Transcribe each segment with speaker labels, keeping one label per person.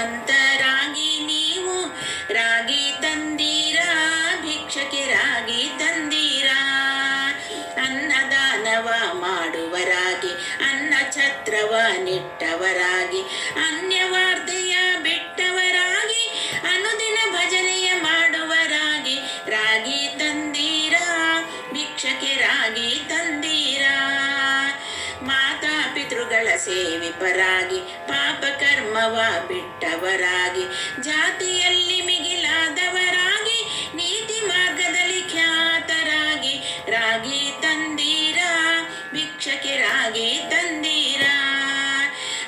Speaker 1: ಭಾಗ್ಯವಂತರಾಗಿ ನೀವು ರಾಗಿ ತಂದೀರಾ, ಭಿಕ್ಷಕ್ಕೆ ರಾಗಿ ತಂದೀರಾ. ಅನ್ನದಾನವ ಮಾಡುವರಾಗಿ, ಅನ್ನ ಛತ್ರವ ನಿಟ್ಟವರಾಗಿ, ಅನ್ಯವಾರ್ತೆಯ ಬಿಟ್ಟವರಾಗಿ, ಅನುದಿನ ಭಜನೆಯ ಮಾಡುವರಾಗಿ ರಾಗಿ ತಂದೀರಾ, ಭಿಕ್ಷಕ್ಕೆ ರಾಗಿ ತಂದೀರಾ. ಮಾತಾ ಪಿತೃಗಳ ಸೇವಿಪರಾಗಿ, ಪಾಪ ಕರ್ಮವ ಬಿಟ್ಟವರಾಗಿ, ಜಾತಿಯಲ್ಲಿ ಮಿಗಿಲಾದವರಾಗಿ, ನೀತಿ ಮಾರ್ಗದಲ್ಲಿ ಖ್ಯಾತರಾಗಿ ರಾಗಿ ತಂದೀರಾ, ಭಿಕ್ಷಕ್ಕೆ ರಾಗಿ ತಂದೀರಾ.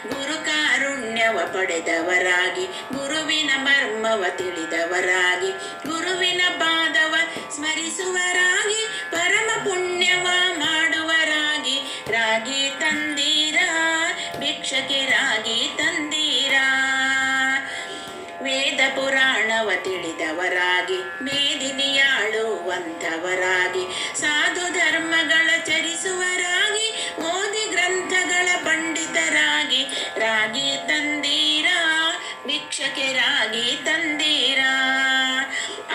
Speaker 1: ಗುರು ಕಾರುಣ್ಯವ ಪಡೆದವರಾಗಿ, ಗುರುವಿನ ಮರ್ಮವ ತಿಳಿದವರಾಗಿ, ಗುರುವಿನ ಪಾದವ ಸ್ಮರಿಸುವರಾಗಿ, ಪರಮ ಪುಣ್ಯವ ಮಾಡುವರಾಗಿ ರಾಗಿ ತಂದೀರಾ, ಭಿಕ್ಷಕ್ಕೆ ರಾಗಿ ತಂದೀರಾ. ವೇದ ಪುರಾಣವ ತಿಳಿದವರಾಗಿ, ಮೇದಿನಿಯಾಳುವಂಥವರಾಗಿ, ಸಾಧು ಧರ್ಮಗಳ ಚರಿಸುವರಾಗಿ, ಓದಿ ಗ್ರಂಥಗಳ ಪಂಡಿತರಾಗಿ ರಾಗಿ ತಂದೀರಾ, ಭಿಕ್ಷಕ್ಕೆ ರಾಗಿ ತಂದೀರಾ.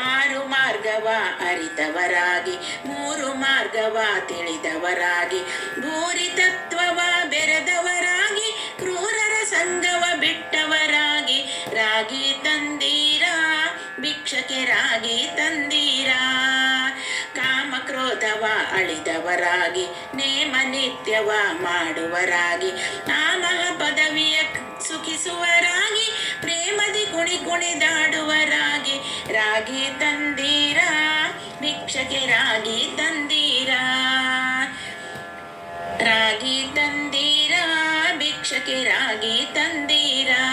Speaker 1: ಆರು ಮಾರ್ಗವ ಅರಿತವರಾಗಿ, ಮೂರು ಮಾರ್ಗವ ತಿಳಿದವರಾಗಿ, ಭೂರಿ ತತ್ವವ ಬೆರೆದವರಾಗಿ, ಕ್ರೂರರ ಸಂಗವ ಬಿಟ್ಟವರಾಗಿ ರಾಗಿ ತಂದೀರಾ, ಭಿಕ್ಷಕ್ಕೆ ರಾಗಿ ತಂದೀರಾ. ಕಾಮಕ್ರೋಧವ ಅಳಿದವರಾಗಿ, ನೇಮ ನಿತ್ಯವ ಮಾಡುವರಾಗಿ, ನಾಮಹ ಪದವಿಯ ಸುಖಿಸುವರಾಗಿ, ಪ್ರೇಮದಿ ಕುಣಿದಾಡುವರಾಗಿ ರಾಗಿ ತಂದೀರಾ, ಭಿಕ್ಷಕ್ಕೆ ರಾಗಿ ತಂದೀರಾ. ರಾಗಿ ತಂದೀರಾ, ಭಿಕ್ಷಕ್ಕೆ ರಾಗಿ ತಂದೀರಾ.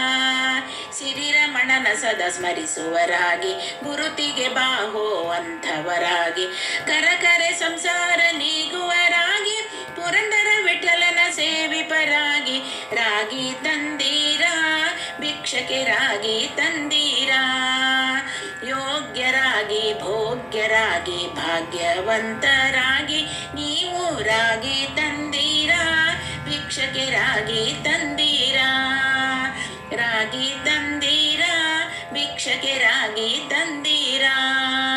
Speaker 1: ಸಿರಿರಮಣನ ಸದಾ ಸ್ಮರಿಸುವರಾಗಿ, ಗುರುತಿಗೆ ಬಾಹೋ ಅಂಥವರಾಗಿ, ಕರಕರೆ ಸಂಸಾರ ನೀಗುವರಾಗಿ, ಪುರಂದರ ವಿಠಲನ ಸೇವಿಪರಾಗಿ ರಾಗಿ ತಂದೀರಾ, ಭಿಕ್ಷಕ್ಕೆ ರಾಗಿ ತಂದೀರಾ. ಯೋಗ್ಯರಾಗಿ ಭೋಗ್ಯರಾಗಿ, ಭಾಗ್ಯವಂತರಾಗಿ ನೀವು ರಾಗಿ ತಂದೀರಾ, ಭಿಕ್ಷಕ್ಕೆ ರಾಗಿ ತಂದೀರಾ. ರಾಗಿ ತಂದೀರಾ, ಭಿಕ್ಷಕ್ಕೆ ರಾಗಿ ತಂದೀರಾ.